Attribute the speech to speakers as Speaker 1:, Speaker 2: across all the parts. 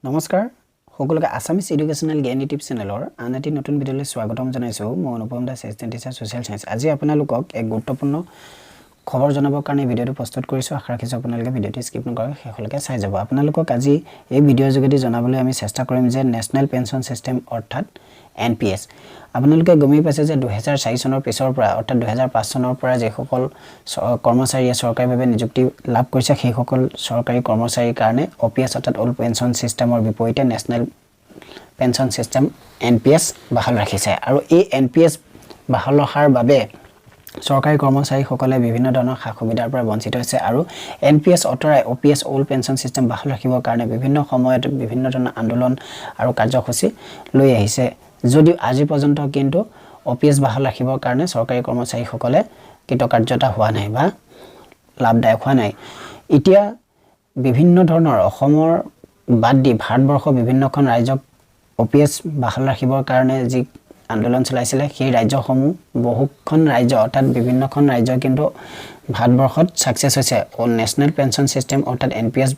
Speaker 1: নমস্কাৰ সকলোকে Assamese educational জ্ঞান ইউটিউব চেনেলৰ আন এটি নতুন ভিডিঅলৈ স্বাগতম জনাইছো মই Anupam Das assistant teacher social science আজি আপোনালোকক এক গুৰুত্বপূৰ্ণ খবৰ জনাবৰ কাৰণে ভিডিঅটো প্ৰস্তুত কৰিছো আশা ৰাখিছো আপোনালোকে ভিডিঅটো স্কিপ নকৰাকৈ শেষলৈকে চাই যাব আপোনালোকক আজি এই ভিডিঅৰ যোগেদি জনাবলৈ আমি চেষ্টা কৰিম যে নেশ্যনেল পেনশন সিস্টেম অৰ্থাৎ এনপিএছ আপোনালোকে গমই পাইছে যে 2004 চনৰ পিছৰ পৰা অৰ্থাৎ 2005 চনৰ পৰা যে সকল কৰ্মচাৰীয়ে চৰকাৰীভাৱে নিযুক্তি লাভ কৰিছে সেই সকল চৰকাৰী কৰ্মচাৰীৰ কাৰণে ওপিএছ অৰ্থাৎ অল পেনশন সিস্টেমৰ বিপৰীতে নেশ্যনেল পেনশন সিস্টেম এনপিএছ বাহাল ৰাখিছে আৰু এই এনপিএছ বাহাল ৰখাৰ বাবে চৰকাৰী কৰ্মচাৰীসকলে বিভিন্ন ধৰণৰ সা-সুবিধাৰ পৰা বঞ্চিত হৈছে আৰু এনপিএছ অতৰাই ওপিএছ অল পেনশন সিস্টেম বাহাল ৰাখিবৰ কাৰণে বিভিন্ন সময়ত বিভিন্ন ধৰণৰ আন্দোলন আৰু কাৰ্যসূচী লৈ আহিছে যদিও আজি পৰ্যন্ত কিন্তু ওপিএছ বাহাল ৰাখিবৰ কাৰণে চৰকাৰী কৰ্মচাৰীসকলে কৃতকাৰ্যতা হোৱা নাই বা লাভদায়ক হোৱা নাই এতিয়া বিভিন্ন ধৰণৰ অসমৰ বাদ দি ভাৰতবৰ্ষৰ বিভিন্নখন ৰাজ্যক ওপিএছ বাহাল ৰাখিবৰ কাৰণে যি আন্দোলন চলাইছিল সেই ৰাজ্যসমূহ বহুখন ৰাজ্য অৰ্থাৎ বিভিন্নখন ৰাজ্য কিন্তু ভাৰতবৰ্ষত সাকসেস হৈছে অল নেশ্যনেল পেনশন সিস্টেম অৰ্থাৎ এনপিএছ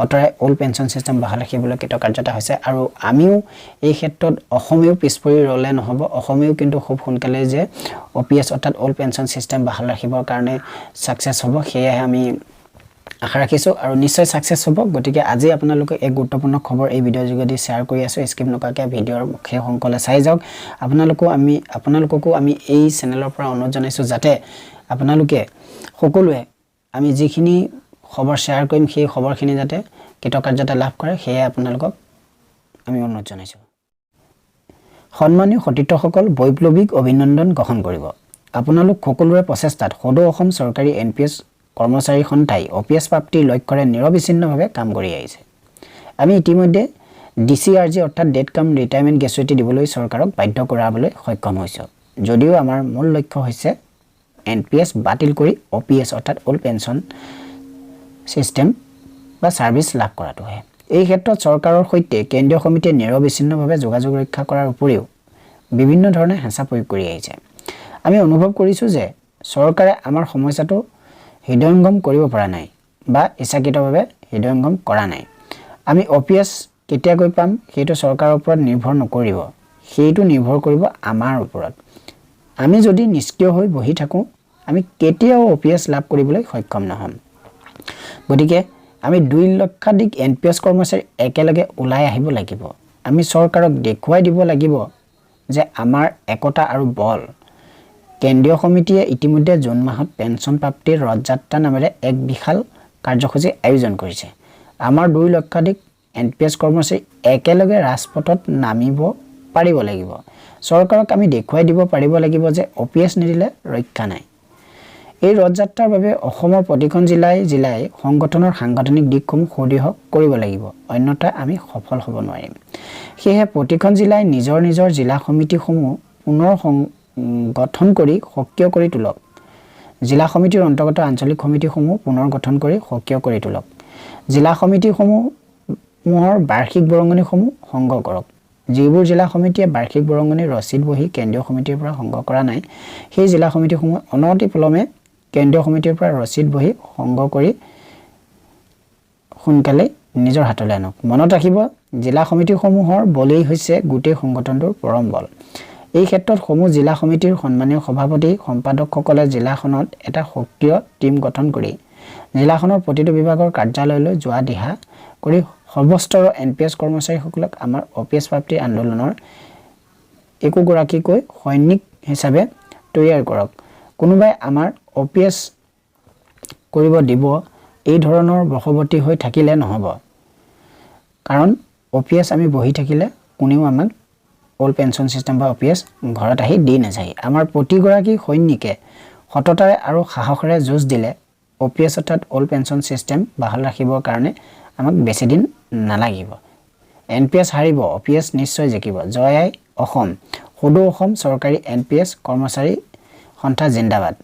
Speaker 1: অতৰাই অল পেনশন সিস্টেম বাহাল ৰাখিবলৈ কৃতকাৰ্যতা হৈছে আৰু আমিও এই ক্ষেত্ৰত অসমেও পিছপৰি ৰলে নহব অসমেও কিন্তু খুব সোনকালে যে ওপিএছ অৰ্থাৎ অল পেনশন সিস্টেম বাহাল ৰাখিবৰ কাৰণে সাকসেস হ'ব সেয়ে আমি আশা ৰাখিছো আৰু নিশ্চয় সাকসেস হ'ব গতিকে আজি আপোনালোকে এক গুৰুত্বপূৰ্ণ খবৰ এই ভিডিঅৰ যোগেদি শেয়াৰ কৰি আছো স্কিপ নকৰাকৈ ভিডিঅৰ শেষ অংকলৈ চাই যাওক আপোনালোককো আমি এই চেনেলৰ পৰা অনুৰোধ জনাইছো যাতে আপোনালোকে সকলোৱে আমি যিখিনি খবৰ শেয়াৰ কৰিম সেই খবৰখিনি যাতে কৃতকাৰ্যতা লাভ কৰে সেয়ে আপোনালোকক আমি অনুৰোধ জনাইছো সন্মানীয় সতীৰ্থসকল বৈপ্লৱিক অভিনন্দন গ্ৰহণ কৰিব আপোনালোক সকলোৰে প্ৰচেষ্টাত সদৌ অসম চৰকাৰী এনপিএছ কৰ্মচাৰী সন্থাই ওপিএছ প্ৰাপ্তিৰ লক্ষ্যৰে নিৰবিচ্ছিন্নভাৱে কাম কৰি আহিছে আমি ইতিমধ্যে ডিচিআৰজি অৰ্থাৎ ডেট কাম ৰিটায়াৰমেণ্ট গ্ৰেচুইটি দিবলৈ চৰকাৰক বাধ্য কৰাবলৈ সক্ষম হৈছে যদিও আমাৰ মূল লক্ষ্য হৈছে এনপিএছ বাতিল কৰি ওপিএছ অৰ্থাৎ অল পেনশন সিস্টেম বা সাৰ্ভিস লাভ কৰাটো হয় এই ক্ষেত্ৰত চৰকাৰৰ সৈতে কেন্দ্ৰীয় সমিতিয়ে নিৰবিচ্ছিন্নভাৱে যোগাযোগ ৰক্ষা কৰাৰ উপৰিও বিভিন্ন ধৰণে হেঁচা প্ৰয়োগ কৰি আহিছে আমি অনুভৱ কৰিছো যে চৰকাৰে আমাৰ সমস্যাটো হৃদয়ঙ্গম কৰিব পৰা নাই বা ইচ্ছাকৃতভাৱে হৃদয়ঙ্গম কৰা নাই আমি ওপিএছ কেতিয়া গৈ পাম সেইটো চৰকাৰৰ ওপৰত নিৰ্ভৰ নকৰিব সেইটো নিৰ্ভৰ কৰিব আমাৰ ওপৰত আমি যদি নিষ্ক্ৰিয় হৈ বহি থাকোঁ আমি কেতিয়াও ওপিএছ লাভ কৰিবলৈ সক্ষম নহম গতিকে আমি 2 লক্ষাধিক এনপিএছ কৰ্মচাৰী একেলগে ওলাই আহিব লাগিব আমি চৰকাৰক দেখুৱাই দিব লাগিব যে আমাৰ একতা আৰু বল কেন্দ্ৰীয় সমিতিয়ে ইতিমধ্যে জুন মাহত পেনশন প্ৰাপ্তিৰ ৰথযাত্ৰা নামেৰে এক বিশাল কাৰ্যসূচী আয়োজন কৰিছে আমাৰ 2 লক্ষাধিক এনপিএছ কৰ্মচাৰী একেলগে ৰাজপথত নামিব পাৰিব লাগিব চৰকাৰক আমি দেখুৱাই দিব পাৰিব লাগিব যে ওপিএছ নিদিলে ৰক্ষা নাই এই ৰথযাত্ৰাৰ বাবে অসমৰ প্ৰতিখন জিলাই সংগঠনৰ সাংগঠনিক দিশসমূহ সুদৃঢ় কৰিব লাগিব অন্যথা আমি সফল হ'ব নোৱাৰিম সেয়ে প্ৰতিখন জিলাই নিজৰ জিলা সমিতিসমূহ পুনৰ গঠন কৰি সক্ৰিয় কৰি তোলক জিলা সমিতিৰ অন্তৰ্গত আঞ্চলিক সমিতিসমূহ পুনৰ গঠন কৰি সক্ৰিয় কৰি তোলক জিলা সমিতিসমূহৰ বাৰ্ষিক বৰঙনিসমূহ সংগ্ৰহ কৰক যিবোৰ জিলা সমিতিয়ে বাৰ্ষিক বৰঙনিৰ ৰচিদ বহি কেন্দ্ৰীয় সমিতিৰ পৰা সংগ্ৰহ কৰা নাই সেই জিলা সমিতিসমূহ অনতিপলমে কেন্দ্ৰীয় সমিতিৰ পৰা ৰচিদ বহি সংগ্ৰহ কৰি সোনকালে নিজৰ হাতলৈ আনক মনত ৰাখিব জিলা সমিতিসমূহৰ বলেই হৈছে গোটেই সংগঠনটোৰ পৰম বল এই ক্ষেত্ৰত সমূহ জিলা সমিতিৰ সন্মানীয় সভাপতি সম্পাদকসকলে জিলাখনত এটা সক্ৰিয় টিম গঠন কৰি জিলাখনৰ প্ৰতিটো বিভাগৰ কাৰ্যালয়লৈ যোৱা দিহা কৰি সৰ্বস্তৰৰ এনপিএছ কৰ্মচাৰীসকলক আমাৰ ওপিএছ প্ৰাপ্তিৰ আন্দোলনৰ একোগৰাকীকৈ সৈনিক হিচাপে তৈয়াৰ কৰক কোনোবাই আমাৰ ওপিএছ কৰিব দিব এই ধৰণৰ বশৱৰ্তী হৈ থাকিলে নহব কাৰণ ওপিএছ আমি বহি থাকিলে কোনেও আমাক অল পেনশন সিস্টেম বা ওপিএছ ঘৰত আহি দি নাযায় আমাৰ প্ৰতিগৰাকী সৈনিকে সততাৰে আৰু সাহসেৰে যুঁজ দিলে ওপিএছ অৰ্থাৎ অল পেনশন সিস্টেম বাহাল ৰাখিবৰ কাৰণে আমাক বেছি দিন নালাগিব এনপিএছ হাৰিব ওপিএছ নিশ্চয় জিকিব জয় অসম সদৌ অসম চৰকাৰী এনপিএছ কৰ্মচাৰী সন্থা জিন্দাবাদ